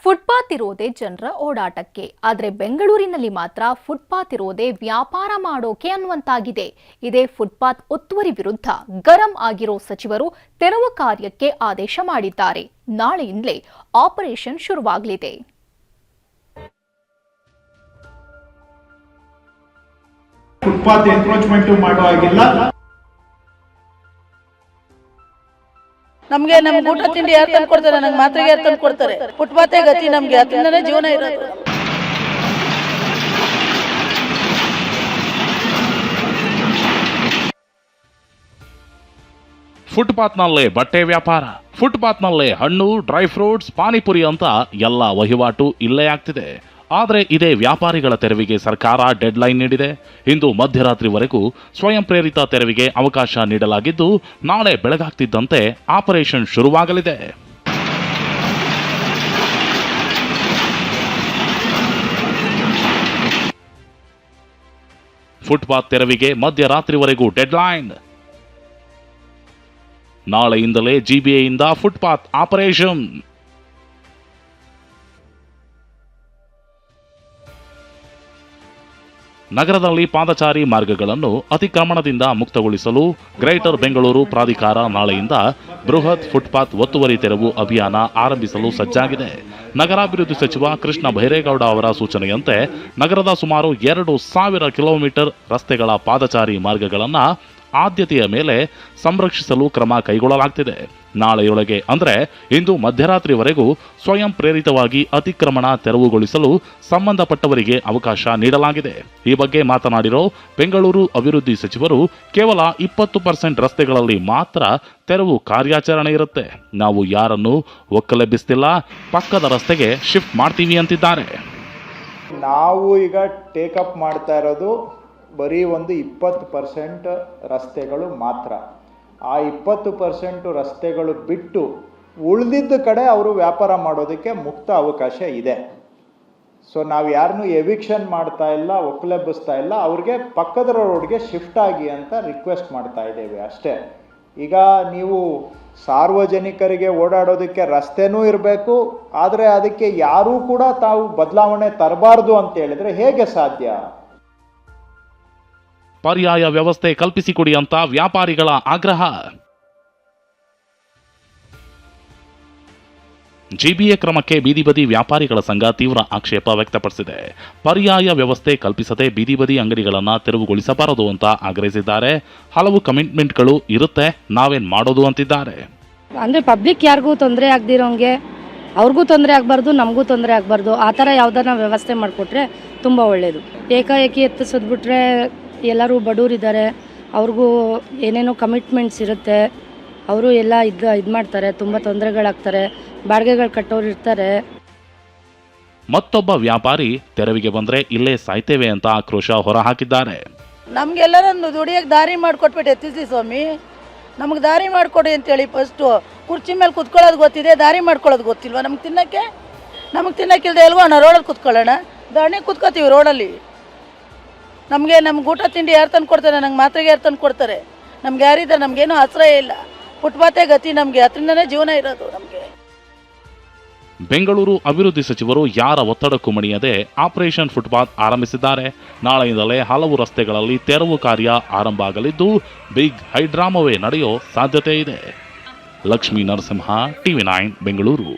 Footpath ಇರೋದೇ ಜನರ ಓಡಾಟಕ್ಕೆ. ಆದರೆ ಬೆಂಗಳೂರಿನಲ್ಲಿ ಮಾತ್ರ ಫುಟ್ಪಾತ್ ಇರೋದೇ ವ್ಯಾಪಾರ ಮಾಡೋಕೆ ಅನ್ನುವಂತಾಗಿದೆ. ಇದೇ ಫುಟ್ಪಾತ್ ಒತ್ತುವರಿ ವಿರುದ್ಧ ಗರಂ ಆಗಿರೋ ಸಚಿವರು ತೆರವು ಕಾರ್ಯಕ್ಕೆ ಆದೇಶ ಮಾಡಿದ್ದಾರೆ. ನಾಳೆಯಿಂದಲೇ ಆಪರೇಷನ್ ಶುರುವಾಗಲಿದೆ. ಫುಟ್ಪಾತ್ ಎನ್ಕ್ರೋಚ್ಮೆಂಟ್ ಮಾಡೋ ಹಾಗಿಲ್ಲ. ನಮ್ಗೆ ನಮ್ ಊಟ ತಿಂಡಿ ಯಾರು ತಂದು ಕೊಡ್ತಾರೆ? ನಂಗೆ ಮಾತ್ರೆಗೆ ಯಾರು ತಂದು ಕೊಡ್ತಾರೆ? ಫುಟ್ಪಾತೆ ಗತಿ ನಮ್ಗೆ, ಅದರಿಂದನೇ ಜೀವನ ಇರೋದು. ಫುಟ್ಪಾತ್ನಲ್ಲೇ ಬಟ್ಟೆ ವ್ಯಾಪಾರ, ಫುಟ್ಪಾತ್ನಲ್ಲೇ ಹಣ್ಣು, ಡ್ರೈ ಫ್ರೂಟ್ಸ್, ಪಾನಿಪುರಿ ಅಂತ ಎಲ್ಲ ವಹಿವಾಟು ಇಲ್ಲೇ ಆಗ್ತಿದೆ. ಆದರೆ ಇದೇ ವ್ಯಾಪಾರಿಗಳ ತೆರವಿಗೆ ಸರ್ಕಾರ ಡೆಡ್ಲೈನ್ ನೀಡಿದೆ. ಇಂದು ಮಧ್ಯರಾತ್ರಿವರೆಗೂ ಸ್ವಯಂ ಪ್ರೇರಿತ ತೆರವಿಗೆ ಅವಕಾಶ ನೀಡಲಾಗಿದ್ದು, ನಾಳೆ ಬೆಳಗಾಗ್ತಿದ್ದಂತೆ ಆಪರೇಷನ್ ಶುರುವಾಗಲಿದೆ. ಫುಟ್ಪಾತ್ ತೆರವಿಗೆ ಮಧ್ಯರಾತ್ರಿವರೆಗೂ ಡೆಡ್ಲೈನ್. ನಾಳೆಯಿಂದಲೇ ಜಿಬಿಎಯಿಂದ ಫುಟ್ಪಾತ್ ಆಪರೇಷನ್. ನಗರದಲ್ಲಿ ಪಾದಚಾರಿ ಮಾರ್ಗಗಳನ್ನು ಅತಿಕ್ರಮಣದಿಂದ ಮುಕ್ತಗೊಳಿಸಲು ಗ್ರೇಟರ್ ಬೆಂಗಳೂರು ಪ್ರಾಧಿಕಾರ ನಾಳೆಯಿಂದ ಬೃಹತ್ ಫುಟ್ಪಾತ್ ಒತ್ತುವರಿ ತೆರವು ಅಭಿಯಾನ ಆರಂಭಿಸಲು ಸಜ್ಜಾಗಿದೆ. ನಗರಾಭಿವೃದ್ಧಿ ಸಚಿವ ಕೃಷ್ಣ ಬೈರೇಗೌಡ ಅವರ ಸೂಚನೆಯಂತೆ ನಗರದ ಸುಮಾರು 2,000 ಕಿಲೋಮೀಟರ್ ರಸ್ತೆಗಳ ಪಾದಚಾರಿ ಮಾರ್ಗಗಳನ್ನು ಆದ್ಯತೆಯ ಮೇಲೆ ಸಂರಕ್ಷಿಸಲು ಕ್ರಮ ಕೈಗೊಳ್ಳಲಾಗ್ತಿದೆ. ನಾಳೆಯೊಳಗೆ ಅಂದರೆ ಇಂದು ಮಧ್ಯರಾತ್ರಿವರೆಗೂ ಸ್ವಯಂ ಪ್ರೇರಿತವಾಗಿ ಅತಿಕ್ರಮಣ ತೆರವುಗೊಳಿಸಲು ಸಂಬಂಧಪಟ್ಟವರಿಗೆ ಅವಕಾಶ ನೀಡಲಾಗಿದೆ. ಈ ಬಗ್ಗೆ ಮಾತನಾಡಿರೋ ಬೆಂಗಳೂರು ಅಭಿವೃದ್ಧಿ ಸಚಿವರು, ಕೇವಲ 20% ರಸ್ತೆಗಳಲ್ಲಿ ಮಾತ್ರ ತೆರವು ಕಾರ್ಯಾಚರಣೆ ಇರುತ್ತೆ. ನಾವು ಯಾರನ್ನು ಒಕ್ಕಲೆಬ್ಬಿಸ್ತಿಲ್ಲ, ಪಕ್ಕದ ರಸ್ತೆಗೆ ಶಿಫ್ಟ್ ಮಾಡ್ತೀವಿ ಅಂತಿದ್ದಾರೆ. ನಾವು ಈಗ ಟೇಕಪ್ ಮಾಡ್ತಾ ಇರೋದು ಬರೀ ಒಂದು 20% ರಸ್ತೆಗಳು ಮಾತ್ರ. ಆ 20% ರಸ್ತೆಗಳು ಬಿಟ್ಟು ಉಳಿದಿದ್ದ ಕಡೆ ಅವರು ವ್ಯಾಪಾರ ಮಾಡೋದಕ್ಕೆ ಮುಕ್ತ ಅವಕಾಶ ಇದೆ. ಸೊ ನಾವು ಯಾರನ್ನೂ ಎವಿಕ್ಷನ್ ಮಾಡ್ತಾ ಇಲ್ಲ, ಒಕ್ಕಲೆಬ್ಬಿಸ್ತಾ ಇಲ್ಲ. ಅವ್ರಿಗೆ ಪಕ್ಕದ ರೋಡ್ಗೆ ಶಿಫ್ಟ್ ಆಗಿ ಅಂತ ರಿಕ್ವೆಸ್ಟ್ ಮಾಡ್ತಾ ಇದ್ದೇವೆ ಅಷ್ಟೇ. ಈಗ ನೀವು ಸಾರ್ವಜನಿಕರಿಗೆ ಓಡಾಡೋದಕ್ಕೆ ರಸ್ತೆನೂ ಇರಬೇಕು, ಆದರೆ ಅದಕ್ಕೆ ಯಾರೂ ಕೂಡ ತಾವು ಬದಲಾವಣೆ ತರಬಾರ್ದು ಅಂತ ಹೇಳಿದ್ರೆ ಹೇಗೆ ಸಾಧ್ಯ? ಪರ್ಯಾಯ ವ್ಯವಸ್ಥೆ ಕಲ್ಪಿಸಿಕೊಡಿ ಅಂತ ವ್ಯಾಪಾರಿಗಳ ಆಗ್ರಹ. ಜಿಬಿಎ ಕ್ರಮಕ್ಕೆ ಬೀದಿ ಬದಿ ವ್ಯಾಪಾರಿಗಳ ಸಂಘ ತೀವ್ರ ಆಕ್ಷೇಪ ವ್ಯಕ್ತಪಡಿಸಿದೆ. ಪರ್ಯಾಯ ವ್ಯವಸ್ಥೆ ಕಲ್ಪಿಸದೆ ಬೀದಿ ಬದಿ ಅಂಗಡಿಗಳನ್ನು ತೆರವುಗೊಳಿಸಬಾರದು ಅಂತ ಆಗ್ರಹಿಸಿದ್ದಾರೆ. ಹಲವು ಕಮಿಟ್ಮೆಂಟ್ಗಳು ಇರುತ್ತೆ, ನಾವೇನ್ ಮಾಡೋದು ಅಂತಿದ್ದಾರೆ. ಅಂದ್ರೆ ಪಬ್ಲಿಕ್ ಯಾರಿಗೂ ತೊಂದರೆ ಆಗದಿರೋಂಗೆ, ಅವ್ರಿಗೂ ತೊಂದರೆ ಆಗಬಾರ್ದು, ನಮಗೂ ತೊಂದರೆ ಆಗಬಾರ್ದು, ಆ ಥರ ಯಾವ್ದಾರ ವ್ಯವಸ್ಥೆ ಮಾಡಿಕೊಟ್ರೆ ತುಂಬ ಒಳ್ಳೆಯದು. ಏಕಾಏಕಿ ಎತ್ತಿಸೋದ್ಬಿಟ್ರೆ ಎಲ್ಲರೂ ಬಡವರಿದ್ದಾರೆ, ಅವ್ರಿಗೂ ಏನೇನೋ ಕಮಿಟ್ಮೆಂಟ್ಸ್ ಇರುತ್ತೆ, ಅವರು ಎಲ್ಲ ಇದು ಮಾಡ್ತಾರೆ, ತುಂಬ ತೊಂದರೆಗಳಾಗ್ತಾರೆ, ಬಾಡಿಗೆಗಳು ಕಟ್ಟೋರು ಇರ್ತಾರೆ. ಮತ್ತೊಬ್ಬ ವ್ಯಾಪಾರಿ ತೆರವಿಗೆ ಬಂದ್ರೆ ಇಲ್ಲೇ ಸಾಯ್ತೇವೆ ಅಂತ ಆಕ್ರೋಶ ಹೊರಹಾಕಿದ್ದಾರೆ. ನಮ್ಗೆಲ್ಲರನ್ನು ದುಡಿಯೋಕೆ ದಾರಿ ಮಾಡಿಕೊಟ್ಬಿಟ್ಟು ಎತ್ತಿಸಿ ಸ್ವಾಮಿ, ನಮಗೆ ದಾರಿ ಮಾಡಿಕೊಡಿ ಅಂತೇಳಿ. ಫಸ್ಟು ಕುರ್ಚಿ ಮೇಲೆ ಕುತ್ಕೊಳ್ಳೋದು ಗೊತ್ತಿದೆ, ದಾರಿ ಮಾಡ್ಕೊಳ್ಳೋದು ಗೊತ್ತಿಲ್ವಾ ನಮ್ಗೆ ತಿನ್ನೋಕ್ಕೆ? ನಮಗೆ ತಿನ್ನೋಕ್ಕಿಲ್ದೆ ಎಲ್ವೋ ನಾವು ರೋಡಲ್ಲಿ ಕುತ್ಕೊಳ್ಳೋಣ, ದಾಣಿ ಕುತ್ಕೋತೀವಿ ರೋಡಲ್ಲಿ. ನಮಗೆ ಊಟ ತಿಂಡಿ ಯಾರು ತಂದು ಕೊಡ್ತಾರೆ? ನಂಗೆ ಮಾತ್ರೆಗೆ ಯಾರು ತಂದು ಕೊಡ್ತಾರೆ? ನಮ್ಗೆ ಯಾರಿದ್ದಾರೆ? ನಮಗೇನು ಆಶ್ರಯ ಇಲ್ಲ. ಫುಟ್ಪಾತೆ ಗತಿ ನಮಗೆ, ಅದರಿಂದನೇ ಜೀವನ ಇರೋದು ನಮಗೆ. ಬೆಂಗಳೂರು ಅಭಿವೃದ್ಧಿ ಸಚಿವರು ಯಾರ ಒತ್ತಡಕ್ಕೂ ಮಣಿಯದೆ ಆಪರೇಷನ್ ಫುಟ್ಪಾತ್ ಆರಂಭಿಸಿದ್ದಾರೆ. ನಾಳೆಯಿಂದಲೇ ಹಲವು ರಸ್ತೆಗಳಲ್ಲಿ ತೆರವು ಕಾರ್ಯ ಆರಂಭ ಆಗಲಿದ್ದು, ಬಿಗ್ ಹೈಡ್ರಾಮವೇ ನಡೆಯೋ ಸಾಧ್ಯತೆ ಇದೆ. ಲಕ್ಷ್ಮೀ ನರಸಿಂಹ, TV9 ಬೆಂಗಳೂರು.